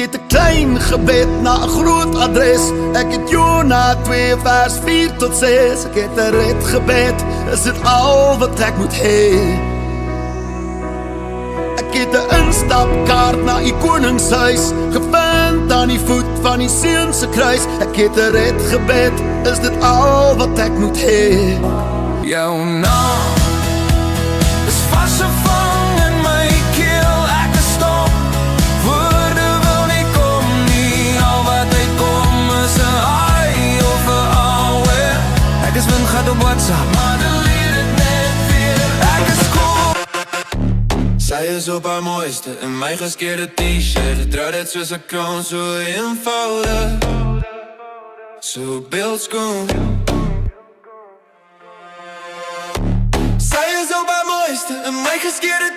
het 'n klein gebed na 'n groot adres. Ek het Jona 2 vers 4 tot 6. Ek het 'n red gebed, is dit al wat ek moet hê. Ek het 'n instapkaart na die koningshuis gevind aan die voet van die seun se kruis. Ek het 'n red gebed, is dit al wat ek moet hê. Jou naam is vasgevang in my keel. Ek is stop, woorde wil nie kom nie. Al wat uitkom is 'n hi of 'n awe. Ek is windgat op WhatsApp, maar delete dit net weer. Ek is cool. Sy is op haar mooiste in my geskeurde t-shirt. Dra dit soos 'n kroon, so eenvoudig, so beeldskoon. Sy is op haar mooiste in my geskeurde